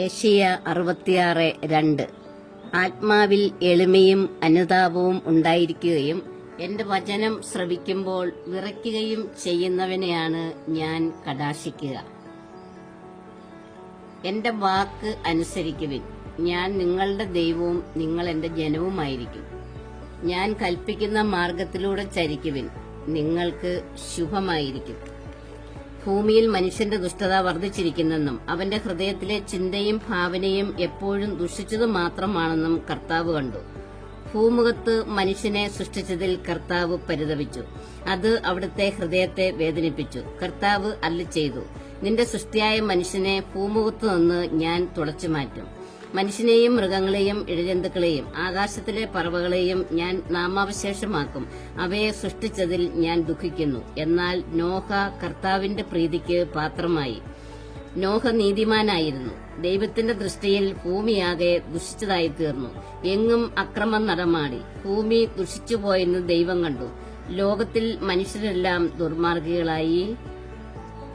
Asia 66:2 ആത്മാവിൽ എളിമയും അനുതാപവും ഉണ്ടായിരിക്കുകയും എന്റെ വചനം ശ്രവിക്കുമ്പോൾ വിറയ്ക്കുകയും ചെയ്യുന്നവനെയാണ് ഞാൻ കടാക്ഷിക്കുക. എന്റെ വാക്ക് അനുസരിക്കുവിൻ. ഞാൻ നിങ്ങളുടെ ദൈവവും നിങ്ങൾ എന്റെ ജനവുമായിരിക്കും. ഞാൻ കൽപ്പിക്കുന്ന മാർഗത്തിലൂടെ ചരിക്കുവിൻ. നിങ്ങൾക്ക് ശുഭമായിരിക്കും. ഭൂമിയിൽ മനുഷ്യന്റെ ദുഷ്ടത വർദ്ധിച്ചിരിക്കുന്നെന്നും അവന്റെ ഹൃദയത്തിലെ ചിന്തയും ഭാവനയും എപ്പോഴും ദുഷിച്ചതു മാത്രമാണെന്നും കർത്താവ് കണ്ടു. ഭൂമുഖത്ത് മനുഷ്യനെ സൃഷ്ടിച്ചതിൽ കർത്താവ് പരിതപിച്ചു. അത് അവിടുത്തെ ഹൃദയത്തെ വേദനിപ്പിച്ചു. കർത്താവ് അരുളിച്ചെയ്തു, നിന്റെ സൃഷ്ടിയായ മനുഷ്യനെ ഭൂമുഖത്തു നിന്ന് ഞാൻ തുടച്ചുമാറ്റും. മനുഷ്യനെയും മൃഗങ്ങളെയും ഇഴജന്തുക്കളെയും ആകാശത്തിലെ പറവകളെയും ഞാൻ നാമാവശേഷമാക്കും. അവയെ സൃഷ്ടിച്ചതിൽ ഞാൻ ദുഃഖിക്കുന്നു. എന്നാൽ നോഹ കർത്താവിന്റെ പ്രീതിക്ക് പാത്രമായി. നോഹ നീതിമാനായിരുന്നു. ദൈവത്തിന്റെ ദൃഷ്ടിയിൽ ഭൂമിയാകെ ദുഷിച്ചതായി തീർന്നു. എങ്ങും അക്രമം നടമാടി. ഭൂമി ദുഷിച്ചുപോയെന്ന് ദൈവം കണ്ടു. ലോകത്തിൽ മനുഷ്യരെല്ലാം ദുർമാർഗികളായി